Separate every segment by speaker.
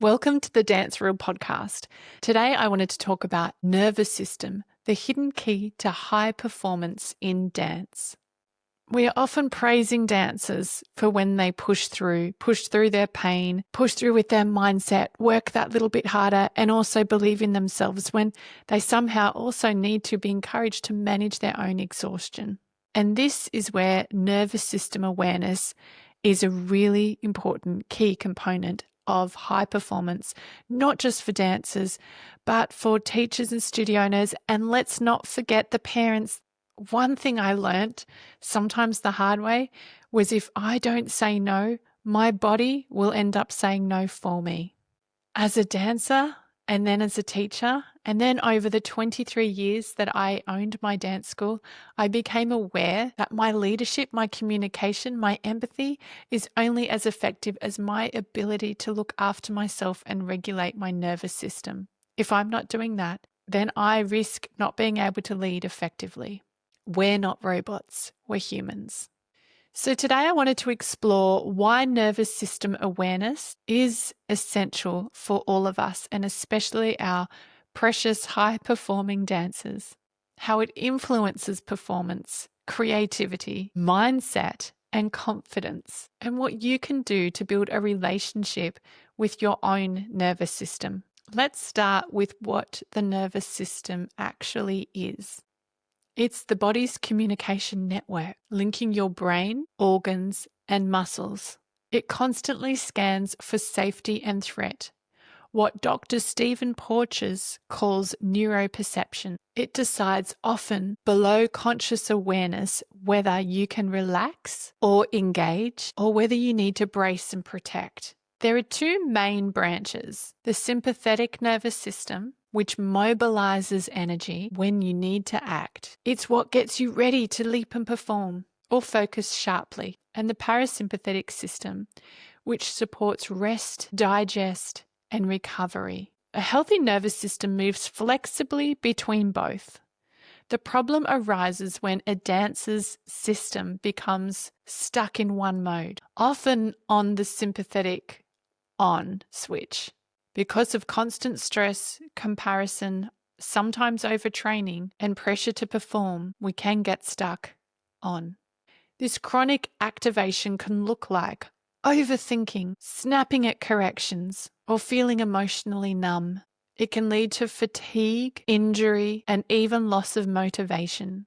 Speaker 1: Welcome to the Dance Reel podcast. Today I wanted to talk about nervous system, the hidden key to high performance in dance. We are often praising dancers for when they push through their pain, push through with their mindset, work that little bit harder, and also believe in themselves when they somehow also need to be encouraged to manage their own exhaustion. And this is where nervous system awareness is a really important key component of high performance, not just for dancers, but for teachers and studio owners. And let's not forget the parents. One thing I learnt, sometimes the hard way, was if I don't say no, my body will end up saying no for me. As a dancer, and then as a teacher, and then over the 23 years that I owned my dance school, I became aware that my leadership, my communication, my empathy is only as effective as my ability to look after myself and regulate my nervous system. If I'm not doing that, then I risk not being able to lead effectively. We're not robots, we're humans. So today I wanted to explore why nervous system awareness is essential for all of us, and especially our precious high-performing dancers, how it influences performance, creativity, mindset, and confidence, and what you can do to build a relationship with your own nervous system. Let's start with what the nervous system actually is. It's the body's communication network, linking your brain, organs, and muscles. It constantly scans for safety and threat, what Dr. Stephen Porges calls neuroperception. It decides, often below conscious awareness, whether you can relax or engage, or whether you need to brace and protect. There are two main branches: the sympathetic nervous system, which mobilizes energy when you need to act. It's what gets you ready to leap and perform or focus sharply. And the parasympathetic system, which supports rest, digest, and recovery. A healthy nervous system moves flexibly between both. The problem arises when a dancer's system becomes stuck in one mode, often on the sympathetic on switch. Because of constant stress, comparison, sometimes overtraining, and pressure to perform, we can get stuck on. This chronic activation can look like overthinking, snapping at corrections, or feeling emotionally numb. It can lead to fatigue, injury, and even loss of motivation.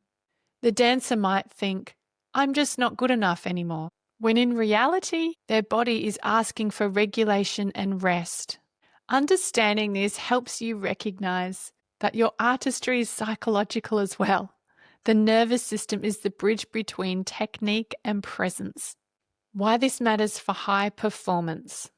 Speaker 1: The dancer might think, "I'm just not good enough anymore," when in reality, their body is asking for regulation and rest. Understanding this helps you recognize that your artistry is psychological as well. The nervous system is the bridge between technique and presence. Why this matters for high performance.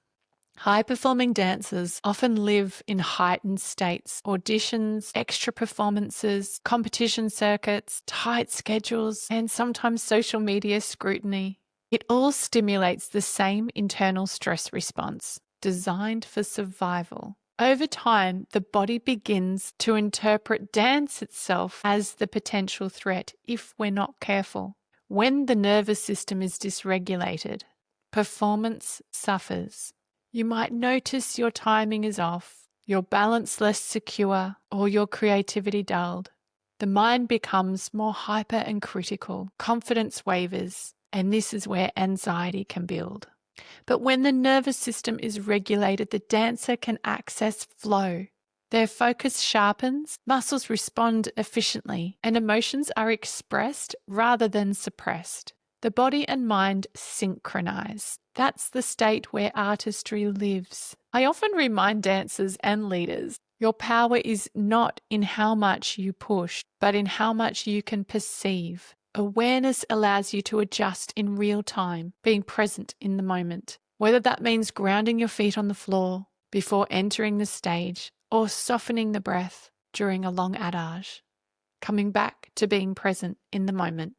Speaker 1: High-performing dancers often live in heightened states: auditions, extra performances, competition circuits, tight schedules, and sometimes social media scrutiny. It all stimulates the same internal stress response, designed for survival. Over time, the body begins to interpret dance itself as the potential threat if we're not careful. When the nervous system is dysregulated, performance suffers. You might notice your timing is off, your balance less secure, or your creativity dulled. The mind becomes more hyper and critical, confidence wavers, and this is where anxiety can build. But when the nervous system is regulated, the dancer can access flow. Their focus sharpens, muscles respond efficiently, and emotions are expressed rather than suppressed. The body and mind synchronize. That's the state where artistry lives. I often remind dancers and leaders, your power is not in how much you push, but in how much you can perceive. Awareness allows you to adjust in real time, being present in the moment. Whether that means grounding your feet on the floor before entering the stage, or softening the breath during a long adage. Coming back to being present in the moment.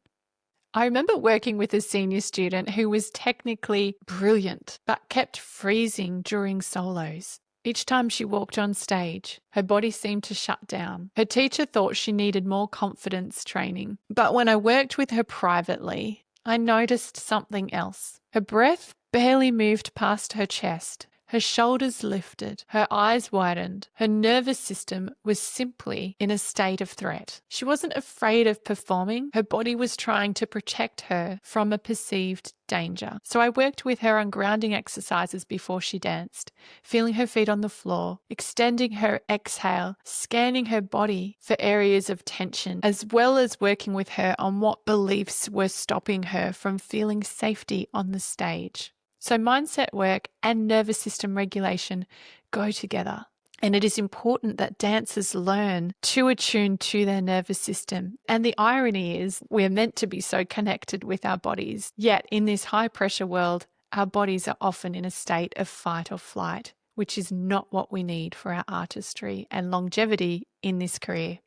Speaker 1: I remember working with a senior student who was technically brilliant, but kept freezing during solos. Each time she walked on stage, her body seemed to shut down. Her teacher thought she needed more confidence training. But when I worked with her privately, I noticed something else. Her breath barely moved past her chest. Her shoulders lifted, her eyes widened. Her nervous system was simply in a state of threat. She wasn't afraid of performing. Her body was trying to protect her from a perceived danger. So I worked with her on grounding exercises before she danced, feeling her feet on the floor, extending her exhale, scanning her body for areas of tension, as well as working with her on what beliefs were stopping her from feeling safety on the stage. So mindset work and nervous system regulation go together. And it is important that dancers learn to attune to their nervous system. And the irony is we're meant to be so connected with our bodies. Yet in this high pressure world, our bodies are often in a state of fight or flight, which is not what we need for our artistry and longevity in this career.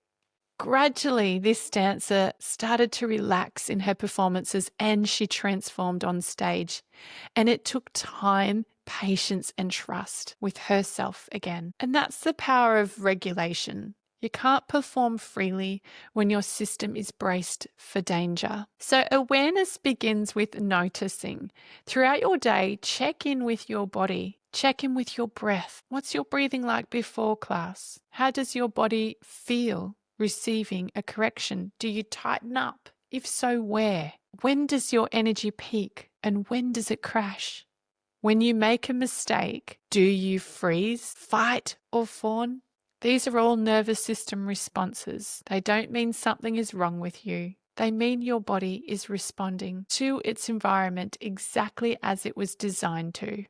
Speaker 1: Gradually, this dancer started to relax in her performances and she transformed on stage. And it took time, patience, and trust with herself again. And that's the power of regulation. You can't perform freely when your system is braced for danger. So awareness begins with noticing. Throughout your day, check in with your body. Check in with your breath. What's your breathing like before class? How does your body feel receiving a correction? Do you tighten up? If so, where? When does your energy peak and when does it crash? When you make a mistake, do you freeze, fight, or fawn? These are all nervous system responses. They don't mean something is wrong with you. They mean your body is responding to its environment exactly as it was designed to.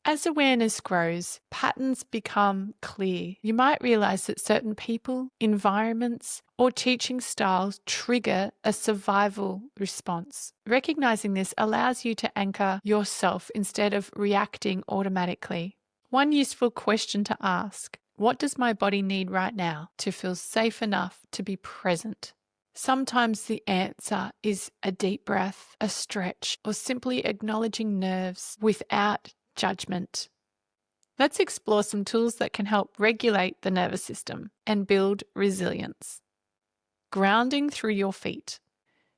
Speaker 1: As awareness grows, patterns become clear. You might realize that certain people, environments, or teaching styles trigger a survival response. Recognizing this allows you to anchor yourself instead of reacting automatically. One useful question to ask: what does my body need right now to feel safe enough to be present? Sometimes the answer is a deep breath, a stretch, or simply acknowledging nerves without judgment. Let's explore some tools that can help regulate the nervous system and build resilience. Grounding through your feet.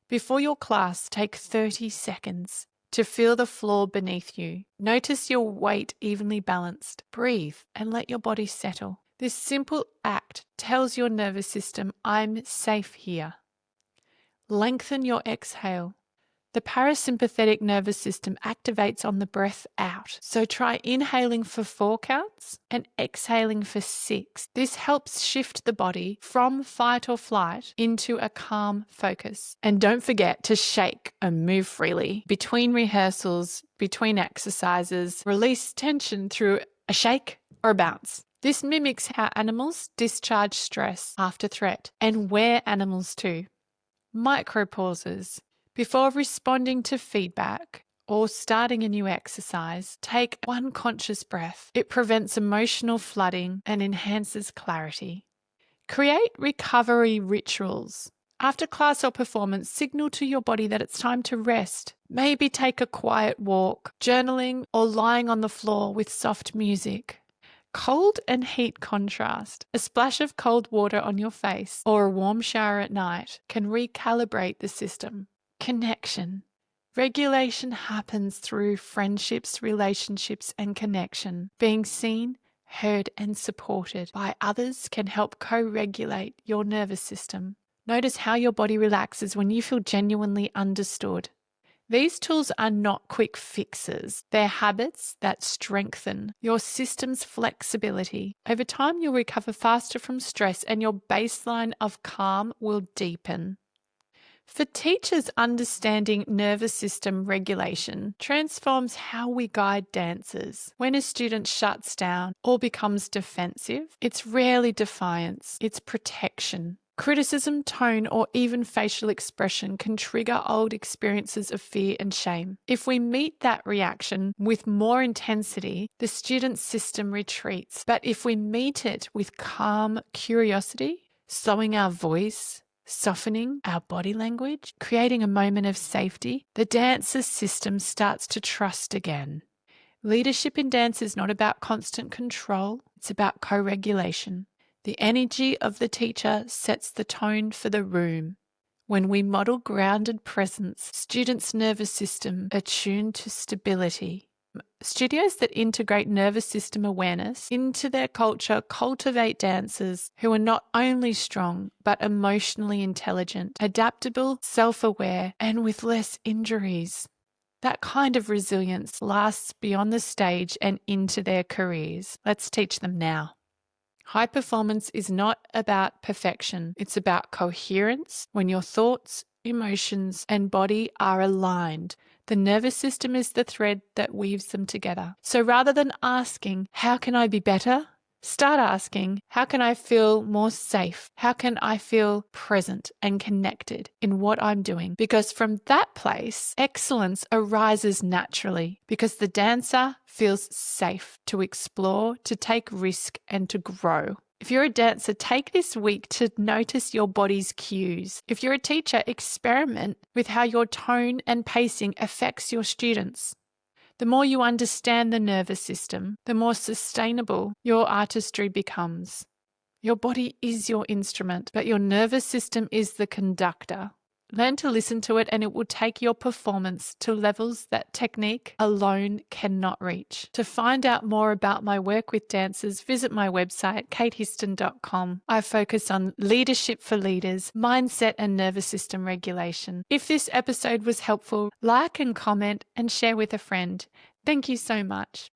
Speaker 1: Before your class, take 30 seconds to feel the floor beneath you. Notice your weight evenly balanced. Breathe and let your body settle. This simple act tells your nervous system, I'm safe here. Lengthen your exhale. The parasympathetic nervous system activates on the breath out. So try inhaling for 4 counts and exhaling for 6. This helps shift the body from fight or flight into a calm focus. And don't forget to shake and move freely. Between rehearsals, between exercises, release tension through a shake or a bounce. This mimics how animals discharge stress after threat, and we're animals too. Micro pauses. Before responding to feedback or starting a new exercise, take one conscious breath. It prevents emotional flooding and enhances clarity. Create recovery rituals. After class or performance, signal to your body that it's time to rest. Maybe take a quiet walk, journaling, or lying on the floor with soft music. Cold and heat contrast. A splash of cold water on your face or a warm shower at night can recalibrate the system. Connection. Regulation happens through friendships, relationships, and connection. Being seen, heard, and supported by others can help co-regulate your nervous system. Notice how your body relaxes when you feel genuinely understood. These tools are not quick fixes. They're habits that strengthen your system's flexibility. Over time, you'll recover faster from stress and your baseline of calm will deepen. For teachers, understanding nervous system regulation transforms how we guide dancers. When a student shuts down or becomes defensive, it's rarely defiance, it's protection. Criticism, tone, or even facial expression can trigger old experiences of fear and shame. If we meet that reaction with more intensity, the student's system retreats. But if we meet it with calm curiosity, slowing our voice, softening our body language, creating a moment of safety, the dancer's system starts to trust again. Leadership in dance is not about constant control, it's about co-regulation. The energy of the teacher sets the tone for the room. When we model grounded presence, students' nervous system attune to stability. Studios that integrate nervous system awareness into their culture cultivate dancers who are not only strong, but emotionally intelligent, adaptable, self-aware, and with less injuries. That kind of resilience lasts beyond the stage and into their careers. Let's teach them now. High performance is not about perfection. It's about coherence when your thoughts, emotions, and body are aligned. The nervous system is the thread that weaves them together. So rather than asking, how can I be better? Start asking, how can I feel more safe? How can I feel present and connected in what I'm doing? Because from that place, excellence arises naturally because the dancer feels safe to explore, to take risk, and to grow. If you're a dancer, take this week to notice your body's cues. If you're a teacher, experiment with how your tone and pacing affects your students. The more you understand the nervous system, the more sustainable your artistry becomes. Your body is your instrument, but your nervous system is the conductor. Learn to listen to it and it will take your performance to levels that technique alone cannot reach. To find out more about my work with dancers, visit my website, katehiston.com. I focus on leadership for leaders, mindset and nervous system regulation. If this episode was helpful, like and comment and share with a friend. Thank you so much.